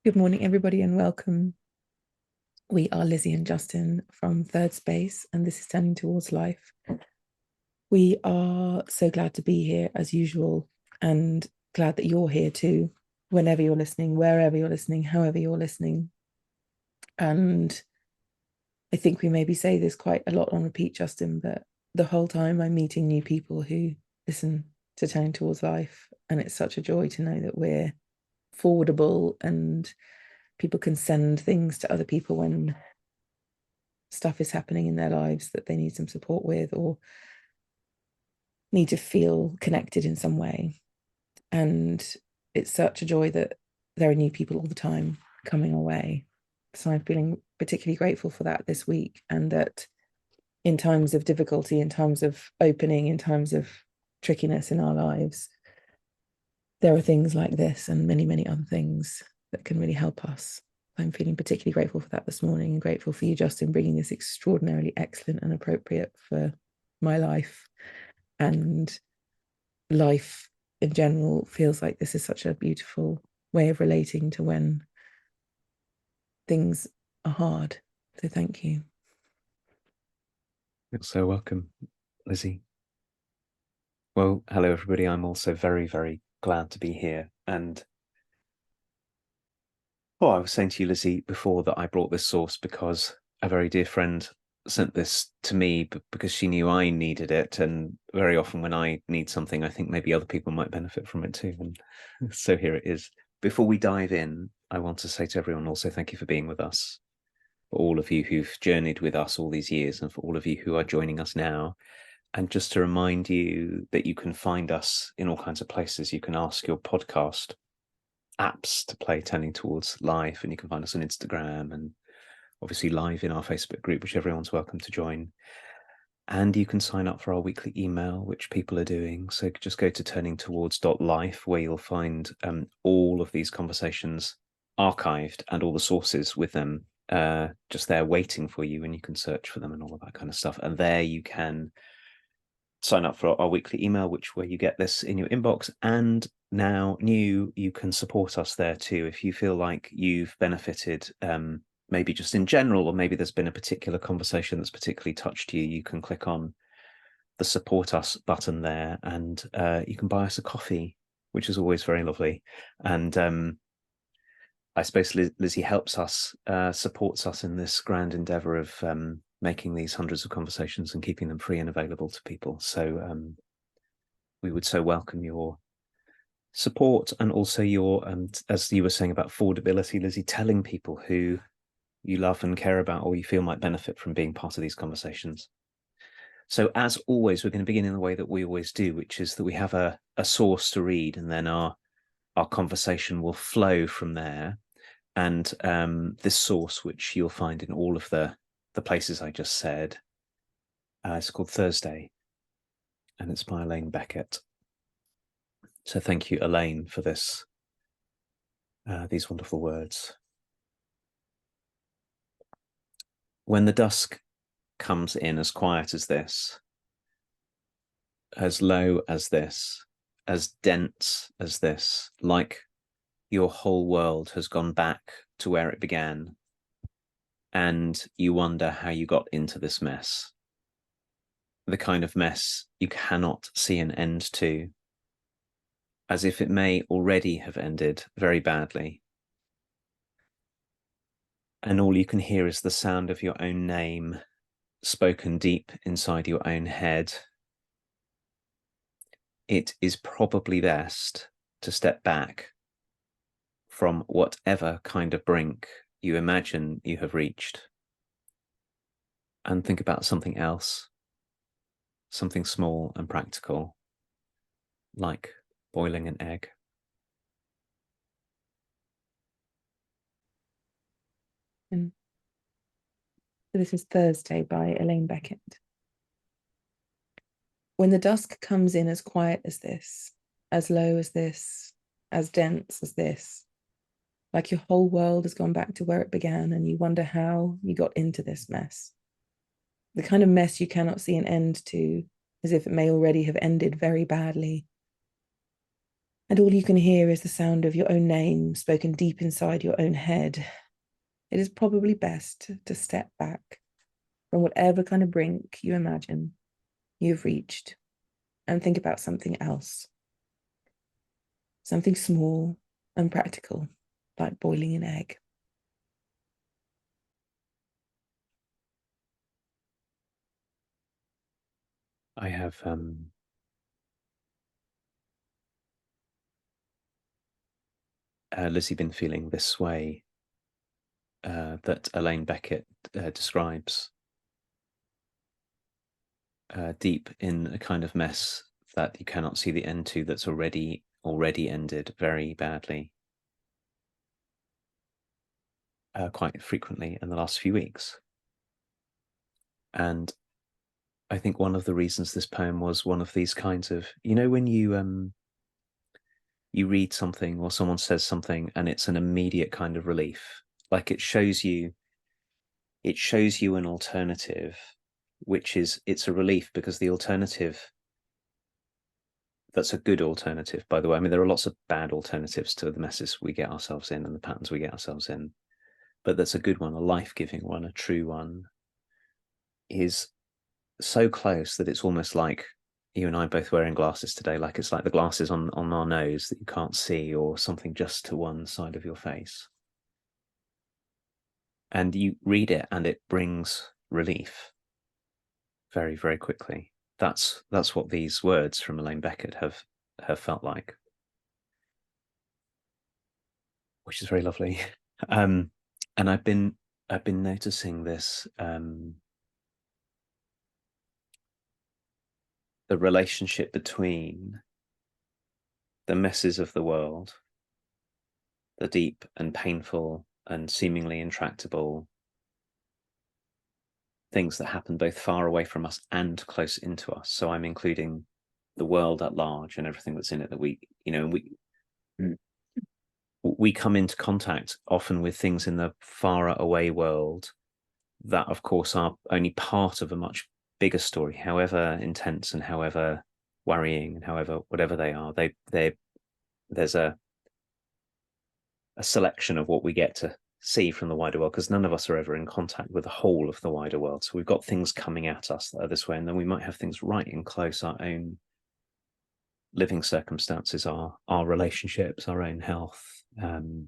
Good morning, everybody, and welcome. We are Lizzie and Justin from Thirdspace, and this is Turning Towards Life. We are so glad to be here as usual, and glad that you're here too, whenever you're listening, wherever you're listening, however you're listening. And I think we maybe say this quite a lot on repeat, Justin, but the whole time I'm meeting new people who listen to Turning Towards Life, and it's such a joy to know that we're forwardable and people can send things to other people when stuff is happening in their lives that they need some support with or need to feel connected in some way. And it's such a joy that there are new people all the time coming away. So I'm feeling particularly grateful for that this week, and that in times of difficulty, in times of opening, in times of trickiness in our lives, there are things like this and many, many other things that can really help us. I'm feeling particularly grateful for that this morning, and grateful for you, Justin, bringing this extraordinarily excellent and appropriate for my life. And life in general feels like this is such a beautiful way of relating to when things are hard. So thank you. You're so welcome, Lizzie. Well, hello, everybody. I'm also very, very glad to be here. And I was saying to you, Lizzie, before that I brought this source because a very dear friend sent this to me because she knew I needed it. And very often when I need something, I think maybe other people might benefit from it too. And so here it is. Before we dive in, I want to say to everyone also thank you for being with us. For all of you who've journeyed with us all these years, and for all of you who are joining us now. And just to remind you that you can find us in all kinds of places. You can ask your podcast apps to play Turning Towards Life, and you can find us on Instagram and obviously live in our Facebook group, which everyone's welcome to join. And you can sign up for our weekly email, which people are doing. So just go to turningtowards.life, where you'll find all of these conversations archived and all the sources with them just there waiting for you, and you can search for them and all of that kind of stuff. And there you can sign up for our weekly email, where you get this in your inbox. And now you can support us there too. If you feel like you've benefited, maybe just in general, or maybe there's been a particular conversation that's particularly touched you, you can click on the support us button there, and you can buy us a coffee, which is always very lovely. And I suppose Lizzie helps us, supports us in this grand endeavor of making these hundreds of conversations and keeping them free and available to people. So we would so welcome your support, and also your, as you were saying about affordability, Lizzie, telling people who you love and care about or you feel might benefit from being part of these conversations. So as always, we're going to begin in the way that we always do, which is that we have a source to read, and then our conversation will flow from there. And this source, which you'll find in all of the places I just said, it's called Thursday, and it's by Elaine Beckett. So thank you, Elaine, for this, these wonderful words. When the dusk comes in as quiet as this, as low as this, as dense as this, like your whole world has gone back to where it began, and you wonder how you got into this mess. The kind of mess you cannot see an end to, as if it may already have ended very badly. And all you can hear is the sound of your own name spoken deep inside your own head. It is probably best to step back from whatever kind of brink you imagine you have reached and think about something else, something small and practical, like boiling an egg. And this is Thursday by Elaine Beckett. When the dusk comes in as quiet as this, as low as this, as dense as this, like your whole world has gone back to where it began, and you wonder how you got into this mess. The kind of mess you cannot see an end to, as if it may already have ended very badly. And all you can hear is the sound of your own name spoken deep inside your own head. It is probably best to step back from whatever kind of brink you imagine you've reached and think about something else, something small and practical, like boiling an egg. I have Lizzie been feeling this way that Elaine Beckett describes, deep in a kind of mess that you cannot see the end to, that's already ended very badly, quite frequently in the last few weeks. And I think one of the reasons this poem was one of these kinds of, you know, when you read something or someone says something and it's an immediate kind of relief, like it shows you an alternative, which is, it's a relief because the alternative, that's a good alternative, by the way. I mean, there are lots of bad alternatives to the messes we get ourselves in and the patterns we get ourselves in, but that's a good one, a life-giving one, a true one, is so close that it's almost like you and I both wearing glasses today, like it's like the glasses on our nose that you can't see, or something just to one side of your face. And you read it and it brings relief very, very quickly. That's what these words from Elaine Beckett have felt like, which is very lovely. And I've been noticing this, the relationship between the messes of the world, the deep and painful and seemingly intractable things that happen both far away from us and close into us. So I'm including the world at large and everything that's in it, that we, you know, we come into contact often with things in the far away world that, of course, are only part of a much bigger story, however intense and however worrying and however whatever they are. There's a selection of what we get to see from the wider world, because none of us are ever in contact with the whole of the wider world. So we've got things coming at us that are this way, and then we might have things right in close, our own living circumstances, our relationships, our own health, the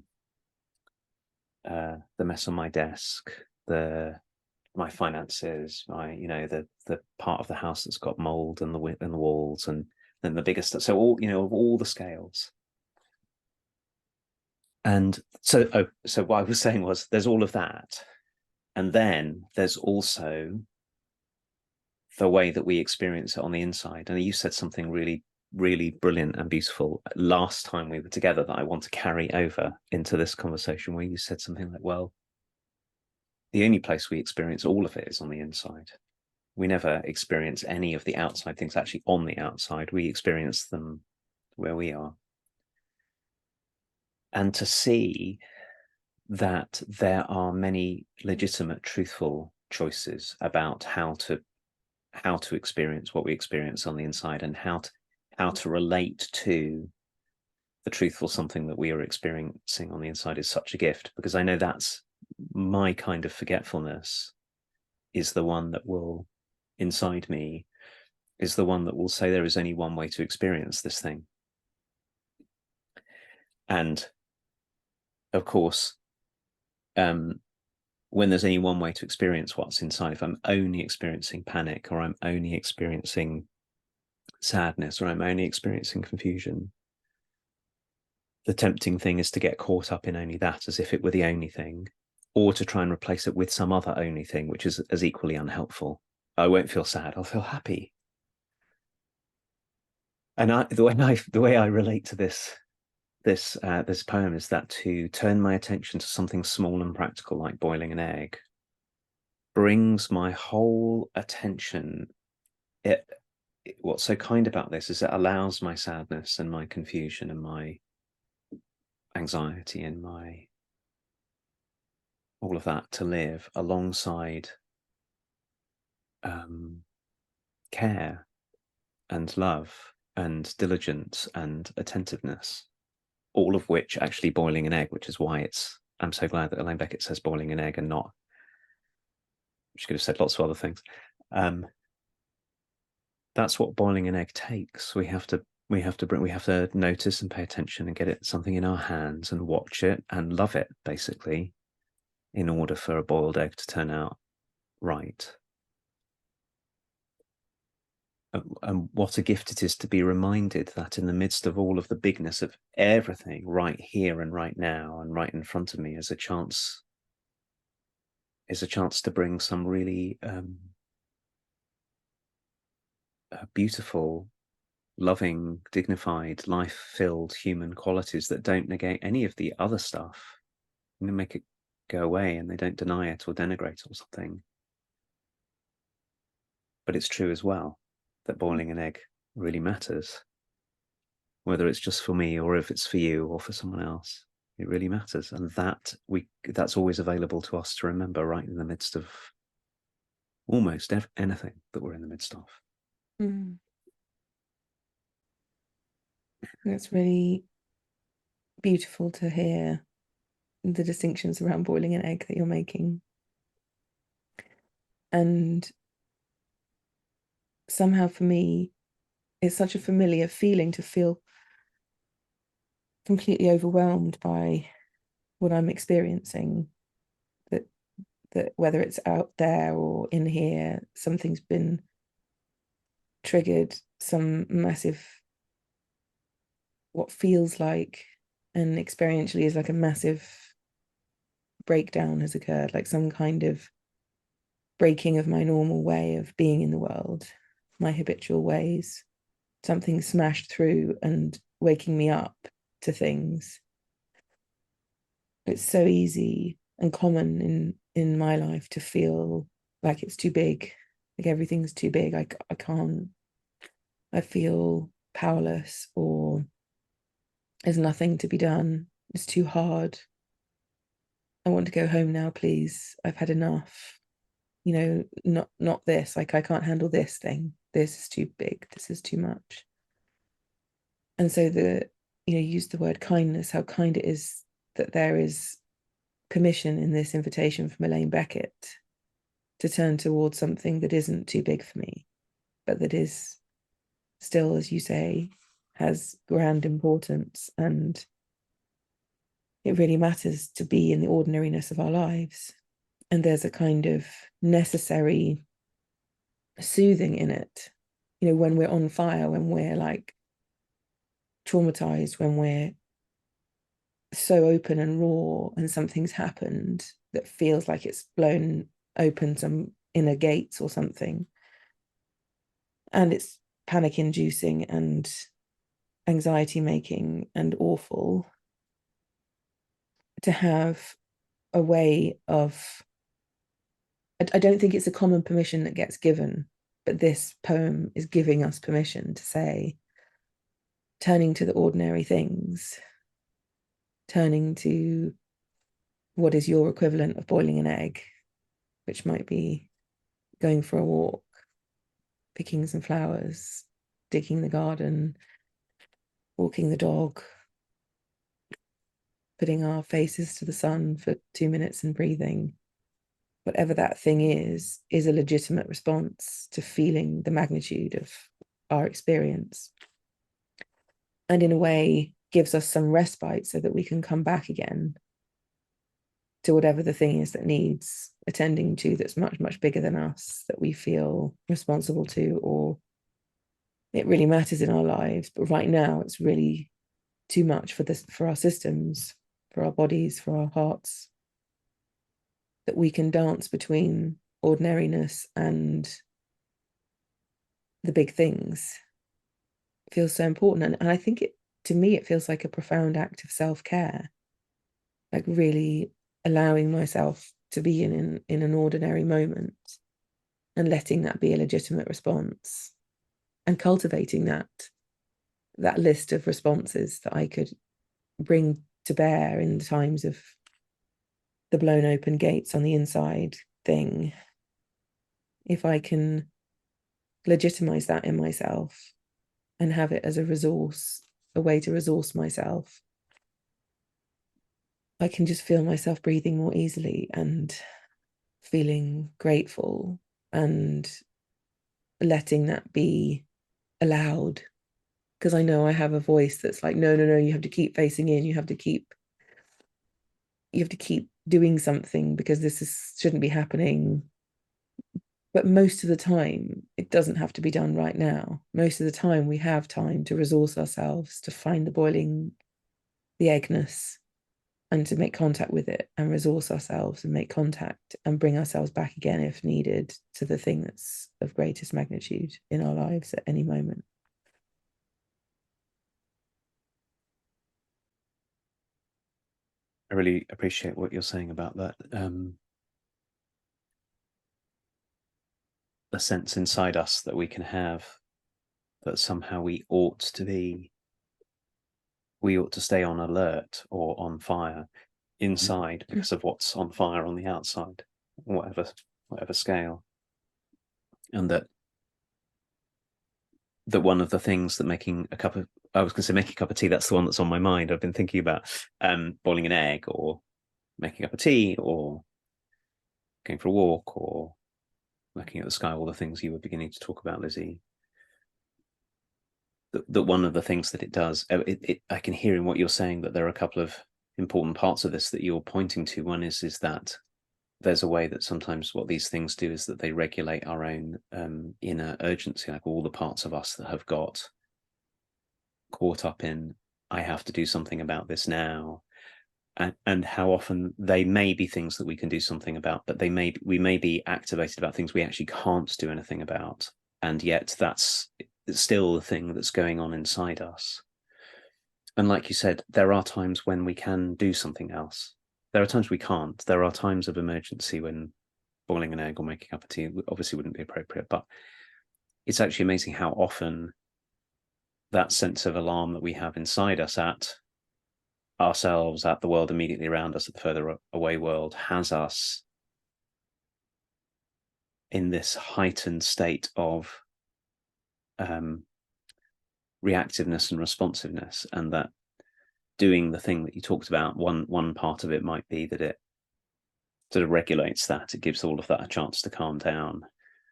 mess on my desk, my finances, the part of the house that's got mold and the walls, and then the bigger stuff. So all, of all the scales. And so what I was saying was, there's all of that, and then there's also the way that we experience it on the inside. And you said something really, really brilliant and beautiful last time we were together that I want to carry over into this conversation, where you said something like, well, the only place we experience all of it is on the inside. We never experience any of the outside things actually on the outside. We experience them where we are. And to see that there are many legitimate, truthful choices about how to experience what we experience on the inside, and how to relate to the truthful something that we are experiencing on the inside, is such a gift, because I know that's my kind of forgetfulness, is the one that will, inside me, is the one that will say there is only one way to experience this thing. And of course, when there's only one way to experience what's inside, if I'm only experiencing panic, or I'm only experiencing sadness, or I'm only experiencing confusion, the tempting thing is to get caught up in only that, as if it were the only thing, or to try and replace it with some other only thing, which is as equally unhelpful. I won't feel sad, I'll feel happy. And the way I relate to this poem is that to turn my attention to something small and practical, like boiling an egg, brings my whole attention. What's so kind about this is it allows my sadness and my confusion and my anxiety and my all of that to live alongside care and love and diligence and attentiveness, all of which actually boiling an egg, which is why I'm so glad that Elaine Beckett says boiling an egg and not, she could have said lots of other things. That's what boiling an egg takes. We have to notice and pay attention and get it something in our hands and watch it and love it, basically, in order for a boiled egg to turn out right. And what a gift it is to be reminded that in the midst of all of the bigness of everything right here and right now and right in front of me is a chance to bring some really beautiful, loving, dignified, life-filled human qualities that don't negate any of the other stuff. They make it go away, and they don't deny it or denigrate it or something. But it's true as well that boiling an egg really matters. Whether it's just for me or if it's for you or for someone else, it really matters. And that's always available to us to remember right in the midst of almost anything that we're in the midst of. That's really beautiful to hear the distinctions around boiling an egg that you're making. And somehow for me, it's such a familiar feeling to feel completely overwhelmed by what I'm experiencing, that whether it's out there or in here, something's been triggered, some massive, what feels like and experientially is like a massive breakdown has occurred, like some kind of breaking of my normal way of being in the world, my habitual ways, something smashed through and waking me up to things. It's so easy and common in my life to feel like it's too big, like everything's too big. I can't, I feel powerless, or there's nothing to be done. It's too hard. I want to go home now, please. I've had enough. Not this. Like, I can't handle this thing. This is too big. This is too much. And so use the word kindness, how kind it is that there is permission in this invitation from Elaine Beckett to turn towards something that isn't too big for me, but that is still, as you say, has grand importance. And it really matters to be in the ordinariness of our lives. And there's a kind of necessary soothing in it, when we're on fire, when we're like traumatized, when we're so open and raw and something's happened that feels like it's blown open some inner gates or something, and it's panic inducing and anxiety making and awful, to have a way of, I don't think it's a common permission that gets given, but this poem is giving us permission to say, turning to the ordinary things, turning to what is your equivalent of boiling an egg, which might be going for a walk, picking some flowers, digging the garden, walking the dog, putting our faces to the sun for 2 minutes and breathing. Whatever that thing is a legitimate response to feeling the magnitude of our experience. And in a way, gives us some respite so that we can come back again to whatever the thing is that needs attending to, that's much, much bigger than us, that we feel responsible to, or it really matters in our lives. But right now, it's really too much for our systems, for our bodies, for our hearts, that we can dance between ordinariness and the big things. It feels so important. And I think to me, it feels like a profound act of self-care, like really allowing myself to be in an ordinary moment and letting that be a legitimate response, and cultivating that list of responses that I could bring to bear in times of the blown open gates on the inside thing. If I can legitimize that in myself, and have it as a resource, a way to resource myself, I can just feel myself breathing more easily and feeling grateful and letting that be allowed. Because I know I have a voice that's like, no, no, no, you have to keep facing in, you have to keep doing something because shouldn't be happening. But most of the time, it doesn't have to be done right now. Most of the time, we have time to resource ourselves, to find the eggness, and to make contact with it and resource ourselves and make contact and bring ourselves back again if needed to the thing that's of greatest magnitude in our lives at any moment. I really appreciate what you're saying about that. The sense inside us that we can have that somehow we ought to stay on alert or on fire inside because of what's on fire on the outside, whatever scale. And that one of the things that making a cup of tea, that's the one that's on my mind. I've been thinking about boiling an egg or making a cup of tea or going for a walk or looking at the sky, all the things you were beginning to talk about, Lizzie. That one of the things that it does, I can hear in what you're saying that there are a couple of important parts of this that you're pointing to. One is that there's a way that sometimes what these things do is that they regulate our own inner urgency, like all the parts of us that have got caught up in, I have to do something about this now. And how often they may be things that we can do something about, but we may be activated about things we actually can't do anything about. And yet that's still the thing that's going on inside us. And like you said, there are times when we can do something else. There are times we can't. There are times of emergency when boiling an egg or making up a tea obviously wouldn't be appropriate, but it's actually amazing how often that sense of alarm that we have inside us at ourselves, at the world immediately around us, at the further away world, has us in this heightened state of reactiveness and responsiveness. And that doing the thing that you talked about, one part of it might be that it sort of regulates that. It gives all of that a chance to calm down,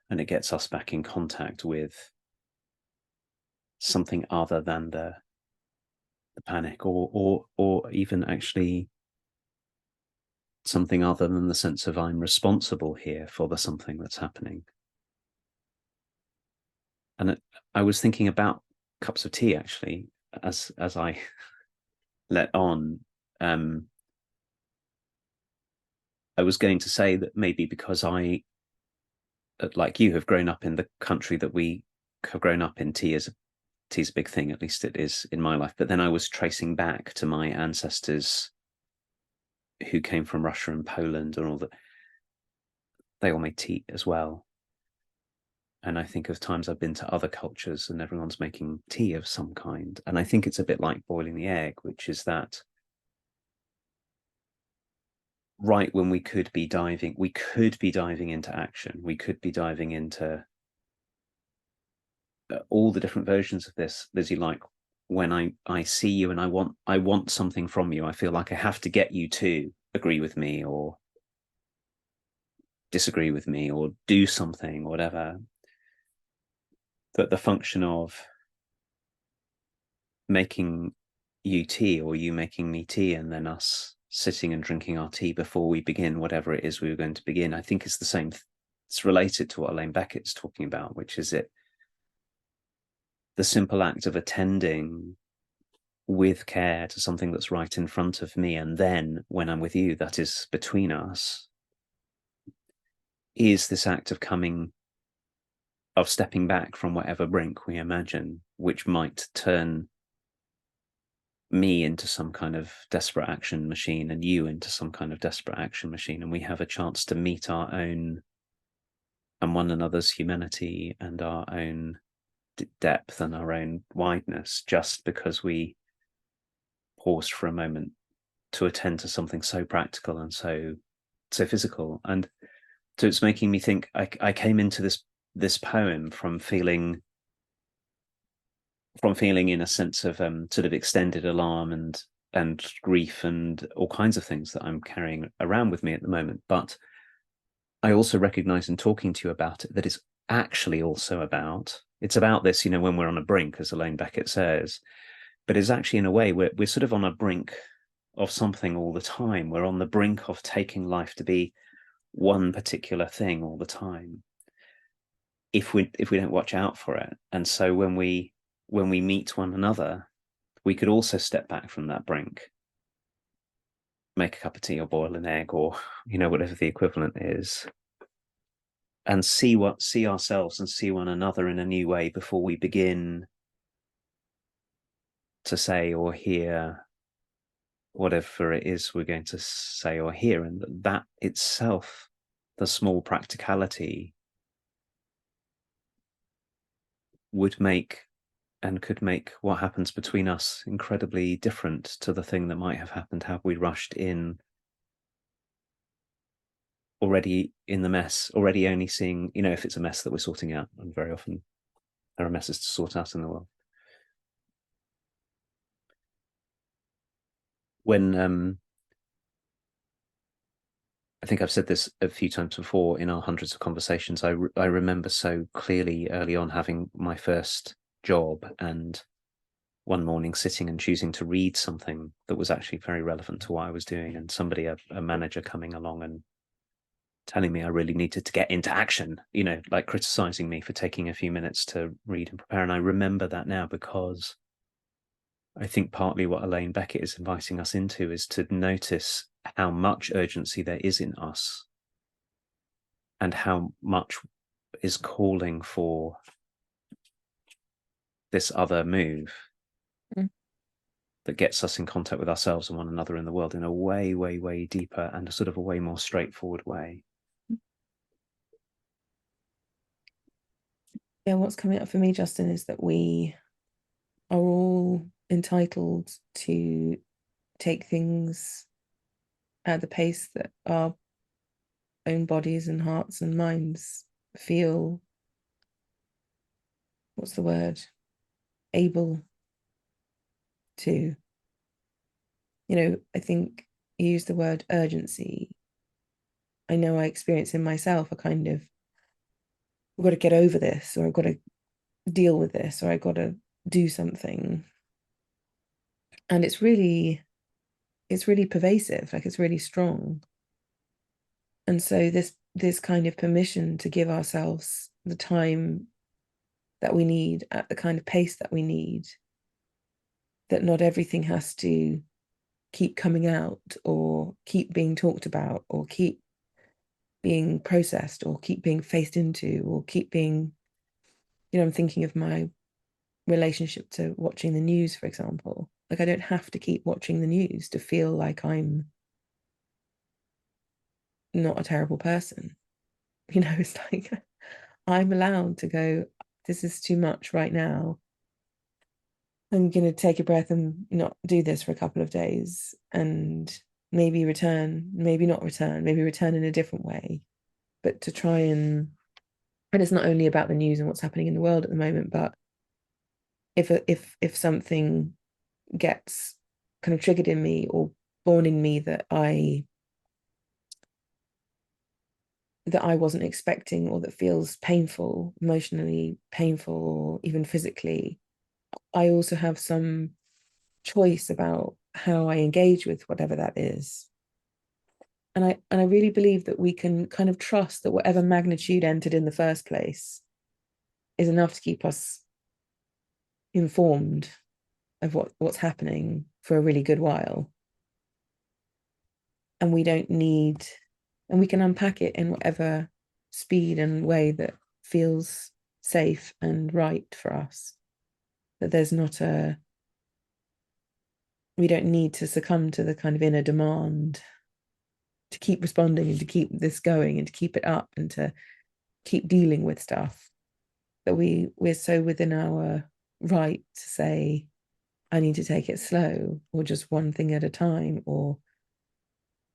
and it gets us back in contact with something other than the panic, or even actually something other than the sense of I'm responsible here for the something that's happening. And I was thinking about cups of tea actually as I let on. I was going to say that maybe because I, like you, have grown up in the country that we have grown up in, tea's a big thing, at least it is in my life. But then I was tracing back to my ancestors who came from Russia and Poland and all that. They all made tea as well. And I think of times I've been to other cultures and everyone's making tea of some kind. And I think it's a bit like boiling the egg, which is that right when we could be diving into action, we could be diving into all the different versions of this, Lizzie, like when I see you and I want something from you, I feel like I have to get you to agree with me or disagree with me or do something, whatever. That the function of making you tea or you making me tea and then us sitting and drinking our tea before we begin whatever it is we were going to begin, I think it's the same. It's related to what Elaine Beckett's talking about, which is the simple act of attending with care to something that's right in front of me, and then when I'm with you, that is between us, is this act of stepping back from whatever brink we imagine, which might turn me into some kind of desperate action machine and you into some kind of desperate action machine. And we have a chance to meet our own and one another's humanity and our own depth and our own wideness, just because we paused for a moment to attend to something so practical and so physical. And so it's making me think, I came into this poem from feeling from feeling in a sense of sort of extended alarm and grief and all kinds of things that I'm carrying around with me at the moment. But I also recognize in talking to you about it that it's actually also about, it's about this, when we're on a brink, as Elaine Beckett says, but it's actually in a way we're sort of on a brink of something all the time. We're on the brink of taking life to be one particular thing all the time, if we don't watch out for it. And so when we meet one another, we could also step back from that brink, make a cup of tea or boil an egg, or whatever the equivalent is, and see ourselves and see one another in a new way before we begin to say or hear whatever it is we're going to say or hear. And that itself, the small practicality, would make and could make what happens between us incredibly different to the thing that might have happened had we rushed in already in the mess, already only seeing, if it's a mess that we're sorting out. And very often there are messes to sort out in the world. When I think I've said this a few times before in our hundreds of conversations, I remember so clearly early on having my first job, and one morning sitting and choosing to read something that was actually very relevant to what I was doing, and somebody, a manager, coming along and telling me I really needed to get into action, like criticizing me for taking a few minutes to read and prepare. And I remember that now, because I think partly what Elaine Beckett is inviting us into is to notice how much urgency there is in us, and how much is calling for this other move that gets us in contact with ourselves and one another in the world in a way, way, way deeper and a sort of a way more straightforward way. Yeah, what's coming up for me, Justin, is that we are all entitled to take things at the pace that our own bodies and hearts and minds feel, what's the word, able to. I think you use the word urgency. I know I experience in myself a kind of, I've got to get over this, or I've got to deal with this, or I've got to do something. And it's really pervasive, like it's really strong. And so this kind of permission to give ourselves the time that we need at the kind of pace that we need, that not everything has to keep coming out or keep being talked about or keep being processed or keep being faced into or keep being, I'm thinking of my relationship to watching the news, for example. Like, I don't have to keep watching the news to feel like I'm not a terrible person. It's like I'm allowed to go, this is too much right now. I'm going to take a breath and not do this for a couple of days, and maybe return, maybe not return, maybe return in a different way. But to try and it's not only about the news and what's happening in the world at the moment, but if something gets kind of triggered in me or born in me that I wasn't expecting, or that feels painful, emotionally painful, or even physically, I also have some choice about how I engage with whatever that is. And I really believe that we can kind of trust that whatever magnitude entered in the first place is enough to keep us informed of what's happening for a really good while. And we don't need, and we can unpack it in whatever speed and way that feels safe and right for us. That there's not we don't need to succumb to the kind of inner demand to keep responding and to keep this going and to keep it up and to keep dealing with stuff. That we're so within our right to say, I need to take it slow, or just one thing at a time, or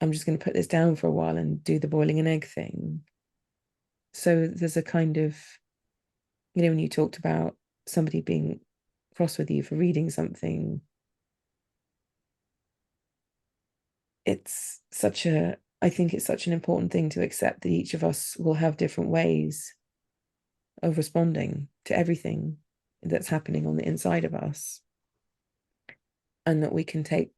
I'm just going to put this down for a while and do the boiling an egg thing. So there's a kind of, when you talked about somebody being cross with you for reading something, I think it's such an important thing to accept that each of us will have different ways of responding to everything that's happening on the inside of us, and that we can take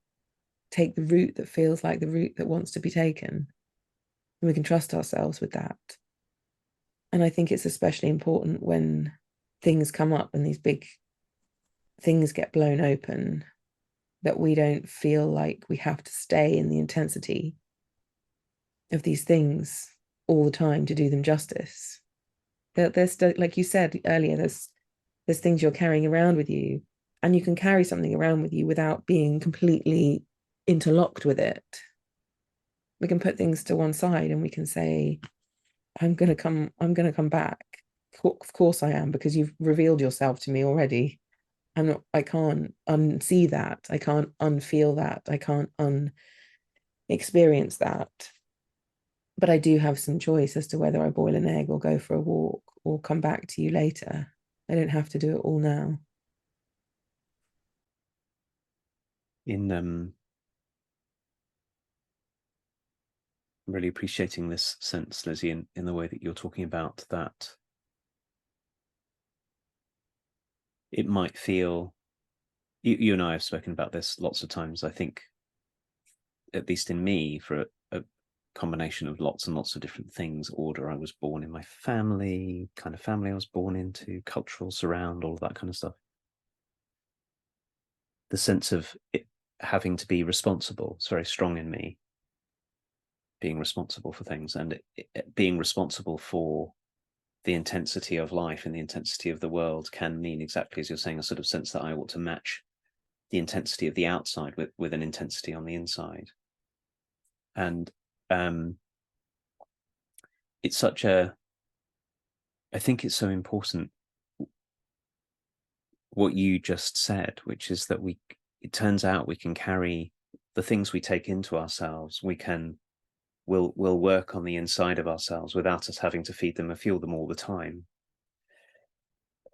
the route that feels like the route that wants to be taken, and we can trust ourselves with that. And I think it's especially important when things come up and these big things get blown open, that we don't feel like we have to stay in the intensity of these things all the time to do them justice. There's, like you said earlier, there's things you're carrying around with you, and you can carry something around with you without being completely interlocked with it. We can put things to one side and we can say, I'm going to come back. Of course I am, because you've revealed yourself to me already. I can't unsee that. I can't unfeel that. I can't experience that. But I do have some choice as to whether I boil an egg or go for a walk or come back to you later. I don't have to do it all now. In really appreciating this sense, Lizzie, in the way that you're talking about that, it might feel, you and I have spoken about this lots of times, I think, at least in me, for a combination of lots and lots of different things: order I was born in, my family, kind of family I was born into, cultural surround, all of that kind of stuff. The sense of it having to be responsible is very strong in me, being responsible for things, and being responsible for the intensity of life and the intensity of the world can mean, exactly as you're saying, a sort of sense that I ought to match the intensity of the outside with an intensity on the inside. And it's such a, I think it's so important what you just said, which is that it turns out we can carry the things we take into ourselves, we'll work on the inside of ourselves without us having to feed them or fuel them all the time.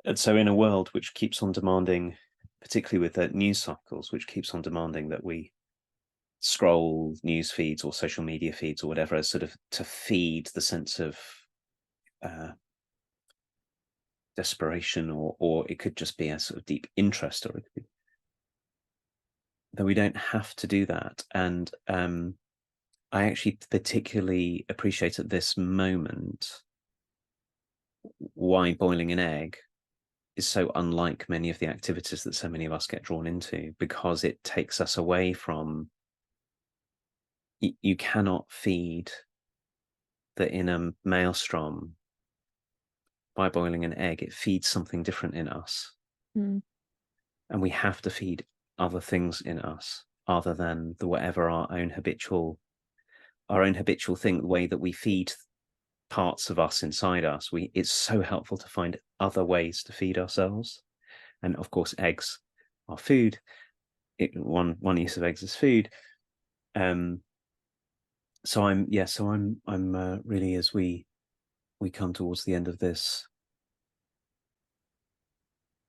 And so in a world which keeps on demanding, particularly with the news cycles, which keeps on demanding that we scroll news feeds or social media feeds or whatever, sort of to feed the sense of desperation, or it could just be a sort of deep interest, or it could be that we don't have to do that. And I actually particularly appreciate at this moment why boiling an egg is so unlike many of the activities that so many of us get drawn into, because it takes us away from, you cannot feed the inner maelstrom by boiling an egg. It feeds something different in us. Mm. And we have to feed other things in us other than the whatever our own habitual thing, the way that we feed parts of us inside us. It's so helpful to find other ways to feed ourselves. And of course, eggs are food. One use of eggs is food. So I'm really, as we come towards the end of this,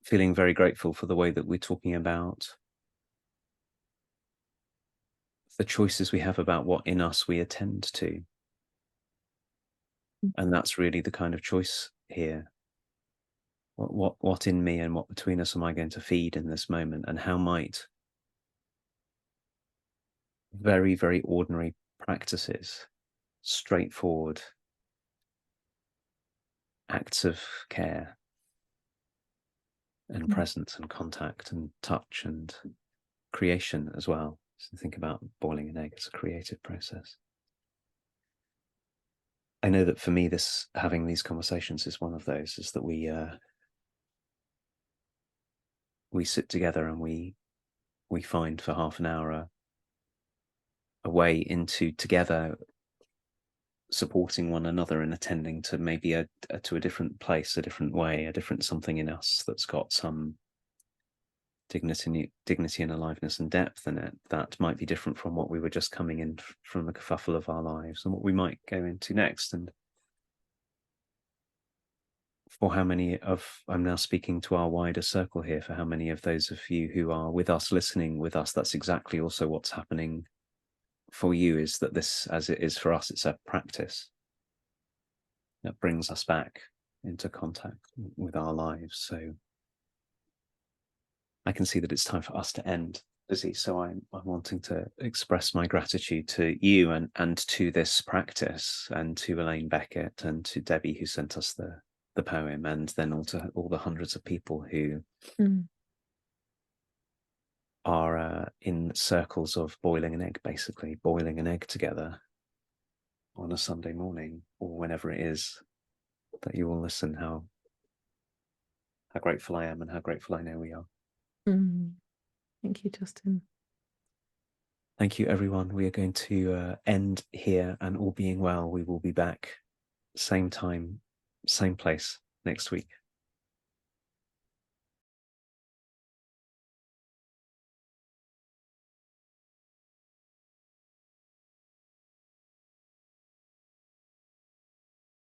feeling very grateful for the way that we're talking about the choices we have about what in us we attend to. And that's really the kind of choice here. What in me and what between us am I going to feed in this moment? And how might very, very ordinary practices, straightforward acts of care and presence and contact and touch and creation as well. So think about boiling an egg as a creative process. I know that for me, having these conversations is one of those, is that we sit together and we find for half an hour a way into together supporting one another and attending to maybe to a different place, a different way, a different something in us that's got some dignity and aliveness and depth in it that might be different from what we were just coming in from the kerfuffle of our lives, and what we might go into next. And for how many of, I'm now speaking to our wider circle here, for how many of those of you who are with us, listening with us, that's exactly also what's happening for you, is that this, as it is for us, it's a practice that brings us back into contact with our lives. So I can see that it's time for us to end, Lizzie. So I'm wanting to express my gratitude to you and to this practice, and to Elaine Beckett and to Debbie, who sent us the poem, and then all the hundreds of people who are in circles of boiling an egg, basically boiling an egg together on a Sunday morning, or whenever it is that you all listen. How grateful I am, and how grateful I know we are. Thank you, Justin. Thank you, everyone. We are going to end here, and all being well, we will be back same time, same place next week.